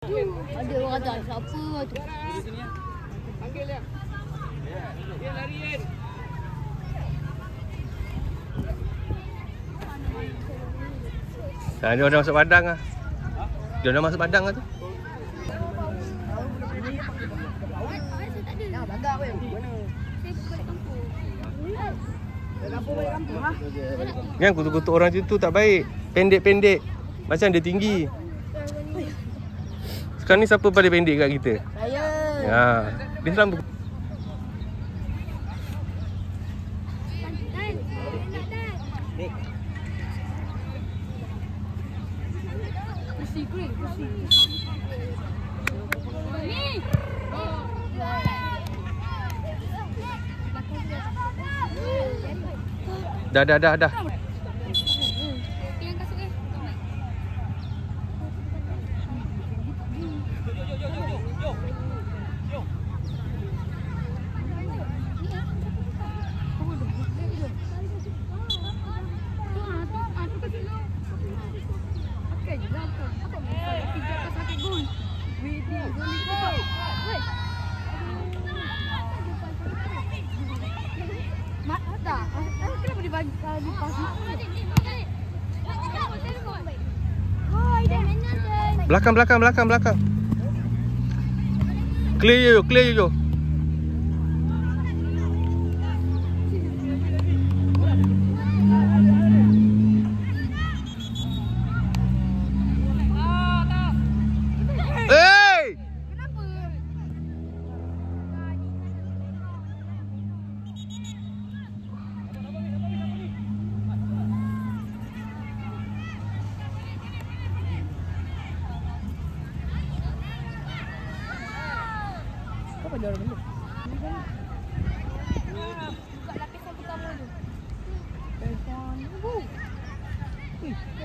Ada orang tak siapa tu. Panggil dia. Dia lariin. Nah, dia dah masuk padang ah. Dia dah masuk padang ah tu. Yang kutuk-kutuk orang macam tu tak baik. Pendek-pendek. Macam dia tinggi. Sekarang ni siapa paling pendek kat kita? Saya. Ya. Dia selalu Dah. Kenapa dibagi belakang. Clear you. Hey! Apa dia orang benda? Buka lapisan pertama tu.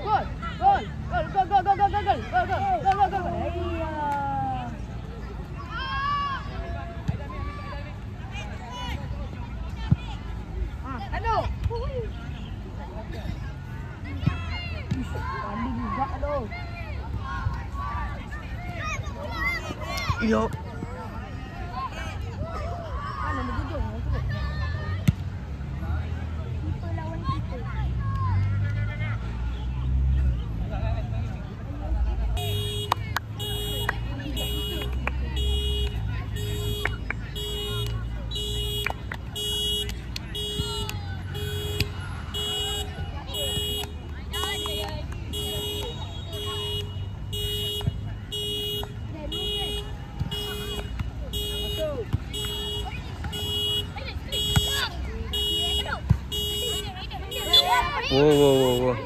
Gol. Aduh. Pandai juga tu. Yo. Mana berjudung tu? Kita lawan kita. Wow.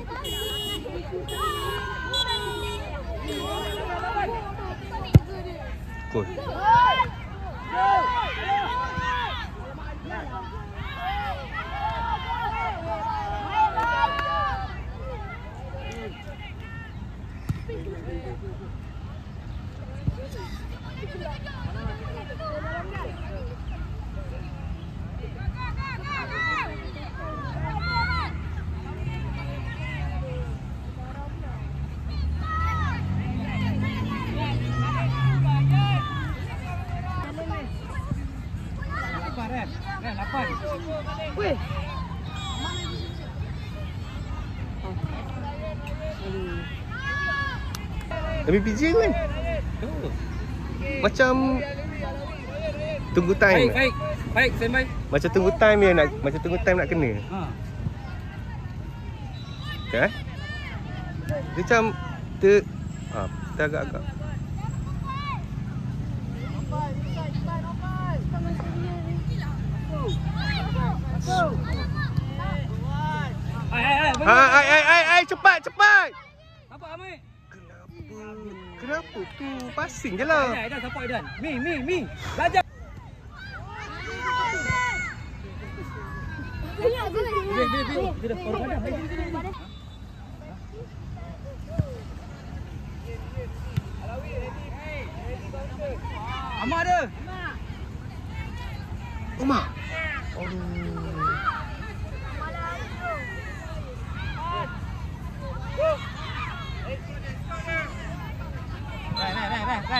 Cool. Weh. MPJ kan? Macam tunggu time. Baik, standby. Macam tunggu time dia nak nak kena. Okay? Dia macam kita agak-agak. Hai, cepat. Apa Amir? Kenapa tu? Passing je lah. Dah support Aidan. Mi. Belajar. Dia dah forward dah. Amar ada. Umar. Dah.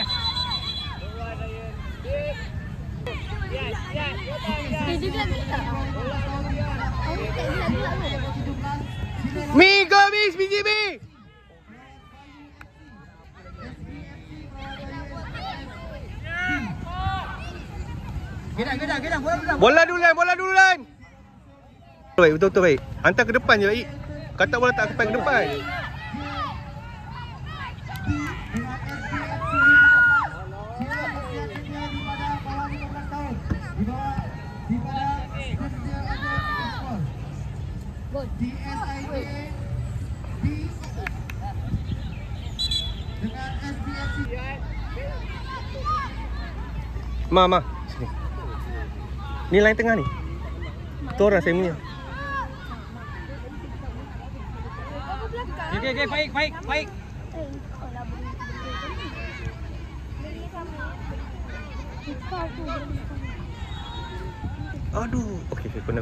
SPGB. Gedang. Bola duluan. Baik, betul baik. Hantar ke depan je baik. Kata bola tak sampai ke depan. Ma, sini. Ni line tengah ni. Tu orang saya punya. Okay, baik. Aduh. Okey, kena.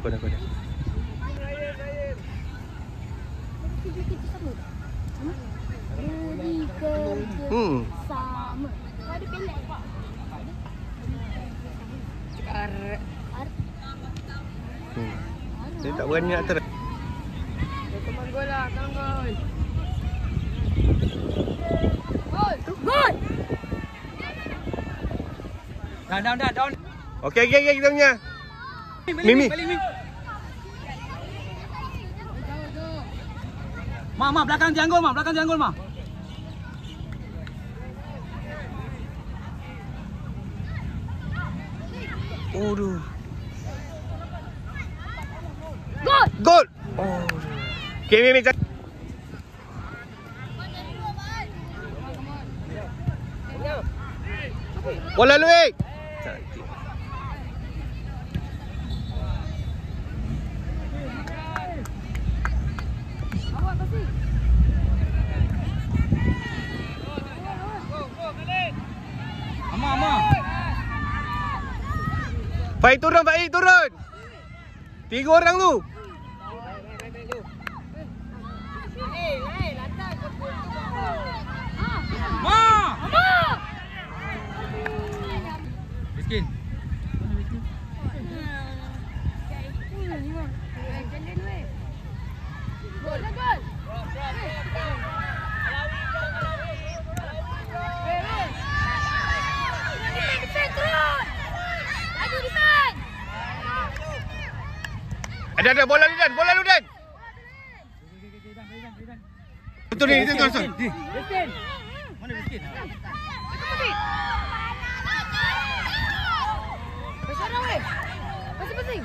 Sama. Ada pelek. Saya tak berani nak terus. Teman gol lah, gol. Gol. Down. Okey, kita punya. Mimi. Balik. Ma, belakang janggol, Ma. Aduh. Gol. Oh. Okey, Mimi. Bola Luik. Cantik. Awak kasih. Ama. Baik turun. 3 orang tu. Ma. Miskin. Gol. Ada bola lu Dan. Betul ni, itu Miskin. Mana Miskin? Besar weh. Pasing.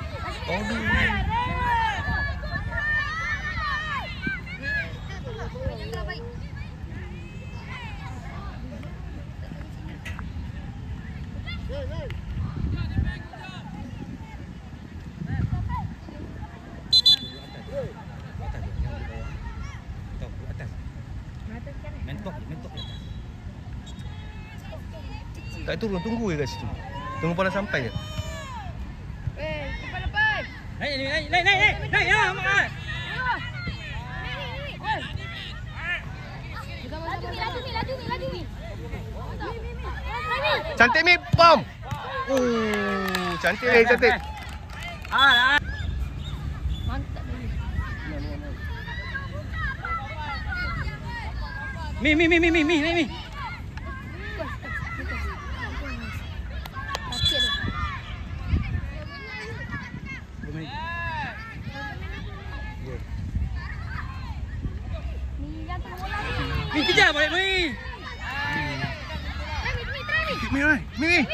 Mentok. Tak turun, tunggu je kat situ. Tunggu bola sampai je. Lepas. Naik ya, Mak. Laju ni. Cantik Mi, pom. Cantik. Mantap ni. Mi. Mi kejar balik Mi. Mi.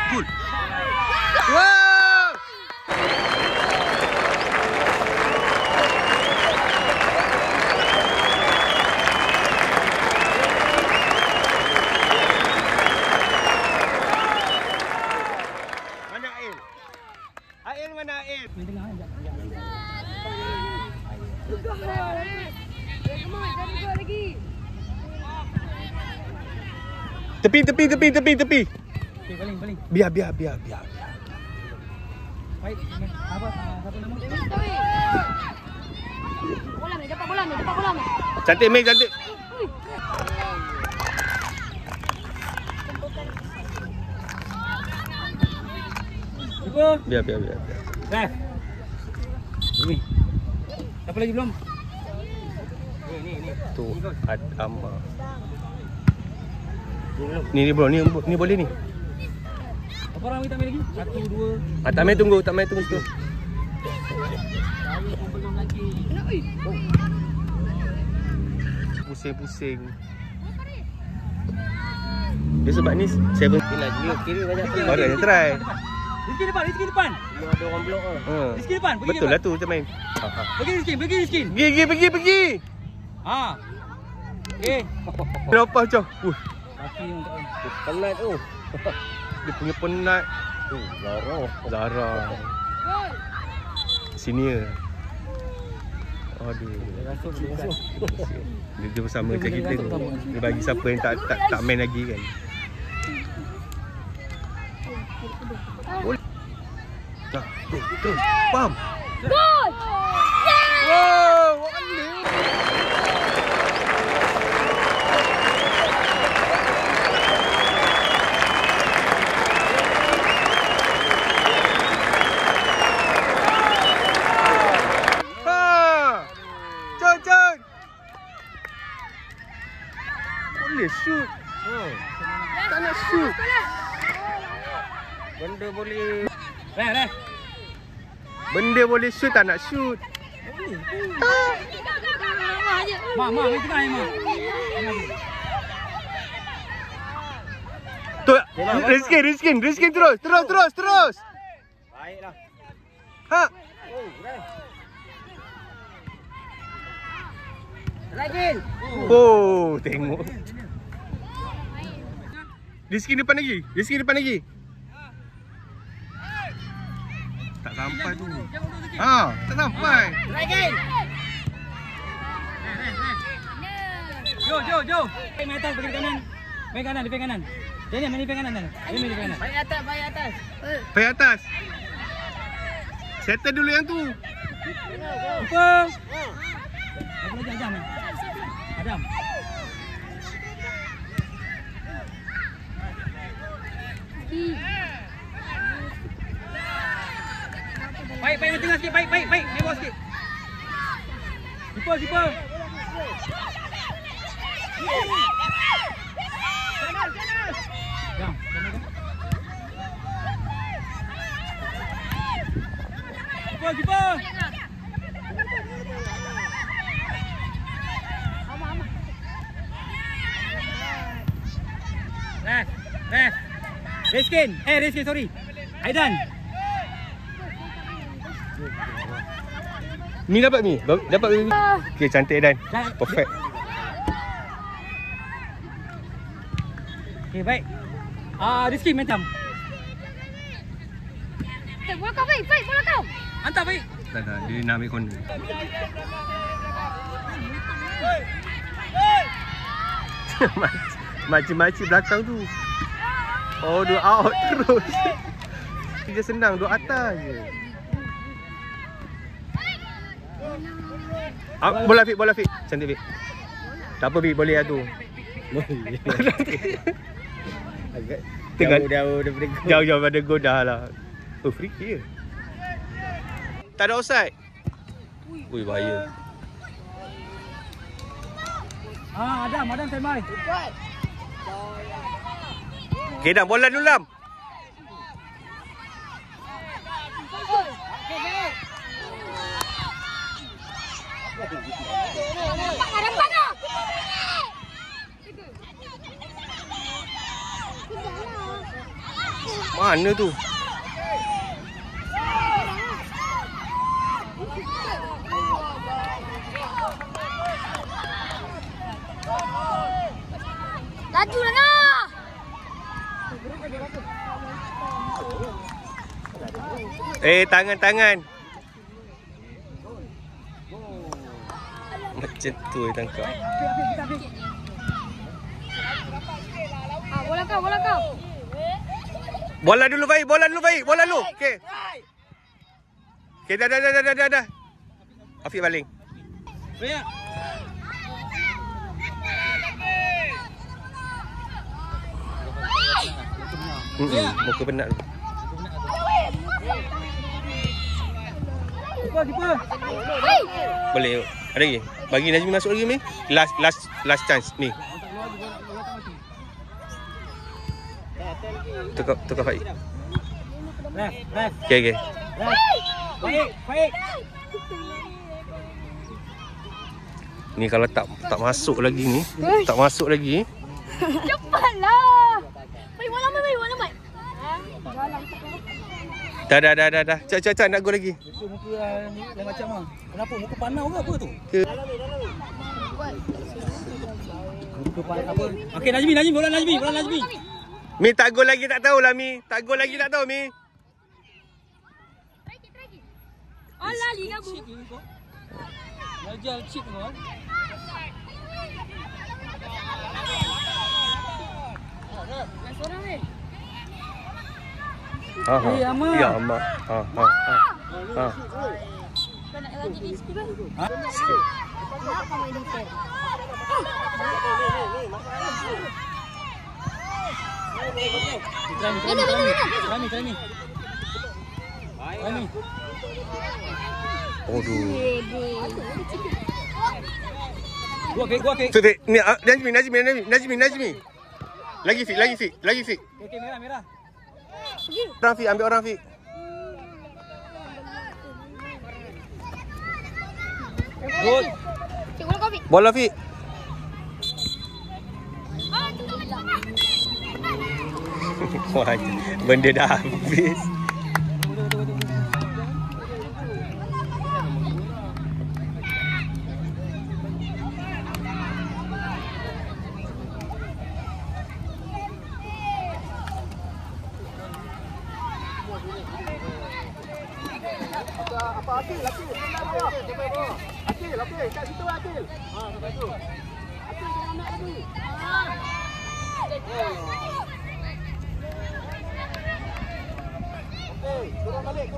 Good. Wow. Mana Ail? Ail mana Ail? Tepi. Okey, baling. Biar. Baik. Apa nama? Bola ni, dapat bola ni. Cantik Mi, cantik. Cukup. Biar. Ref. Ni. Siapa lagi belum? Ni. Tu Adama. Ni bro, ni boleh ni. Berapa orang kita ambil lagi? 1, 2. Tak main tunggu situ. Pusing-pusing. Dia sebab ni 7 Kiri banyak orang yang try. Rizky depan. Ada orang blok ah. Rizky depan, pergi Betul depan. lah tu macam main. Pergi Rizky. Pergi. Ha. Okay. Kenapa macam? Kaki ni untuk Penat tu. Dia punya penat. Zara. Senior. Aduh. Dia bersama macam kita ni. Dia bagi siapa yang tak main lagi kan. Dah, terus. Pam. Gol! Wow, boleh shoot. Tak nak shoot. Benda boleh. Ref. Benda boleh shoot tak nak shoot. Mak, main tengah ni, Mak. Tu, Rizkin terus. Baiklah. Ha. Lagi. Oh, tengok. Rizkin depan lagi. Tak sampai tu. Tak sampai. Lagi. Jo. Main atas pergi kanan. Main kanan, di kanan. Jadi main di kanan. Baik atas. Pergi atas. Settle dulu yang tu. Lupa. Apa lagi Adam? Baik, main tengah sikit. Baik. Main bawah sikit. Zipper. Jam. Zipper. Ref. Rizkin, sorry. Aidan. Ni dapat ni. Okey, cantik Dan. Perfect. Okay, baik. Rizky main tam. Bola kau, baik, bola kau. Hantar baik. Tak, dia nak ambil corner. Makcik belakang tu. Oh, dia out terus. Dia senang, duduk atas je. Bola Fik. Cantik Fik. Tak apa Fik, boleh lah tu. Agak Tengah jauh daripada gol. jauh pada gol dah lah. Oh, free kick ke? Tak ada offside. Ui, bahaya. Adam standby. Okay, Dan, bola dulu Lam. Dapat dah. Mana tu? Laju lah nak. Tangan. Macam tu dia tangkap. Bola kau. Bola dulu baik. Bola dulu. Okey. Okey, dah. Afiq baling. Baik. Muka penat tu. Keeper. Hei. Boleh. Ada lagi. Bagi Nazmi masuk lagi, Mi. Last chance, Mi. Tukar Faik. Left. Okey. Baik. Ni kalau tak masuk lagi ni. Tak masuk lagi. Cepatlah. Baik, bola mat. Dah. Cak nak go lagi. Muka ni lain macam ah. Kenapa muka panau ke apa tu? Muka panau apa? Okey, Najmi, bola Najmi. Mi tak gol lagi tak tahulah, Mi. Tak gol lagi tak tahu, Mi. Alah, liga bu. Belajar chip kau. Seorang ni. Ya, Amak. Ha. Kau nak lagi di situ kan? Kenapa main detail? Rami. Aduh. Gua ke. Fik. Ni Najmi. Lagi Fik. Okey, merah. Orang Fik, ambil orang Fik. Good. Cik, bola kau, Fik. Bola Fik. Wah, benda dah habis. Akil, kat situ Akil. Kat situ. Akil jangan nak lagi. Kurang balik.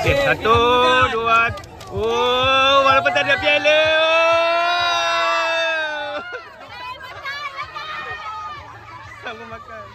Okay, 1, 2. Oh, walaupun tak ada piala. Sama makan.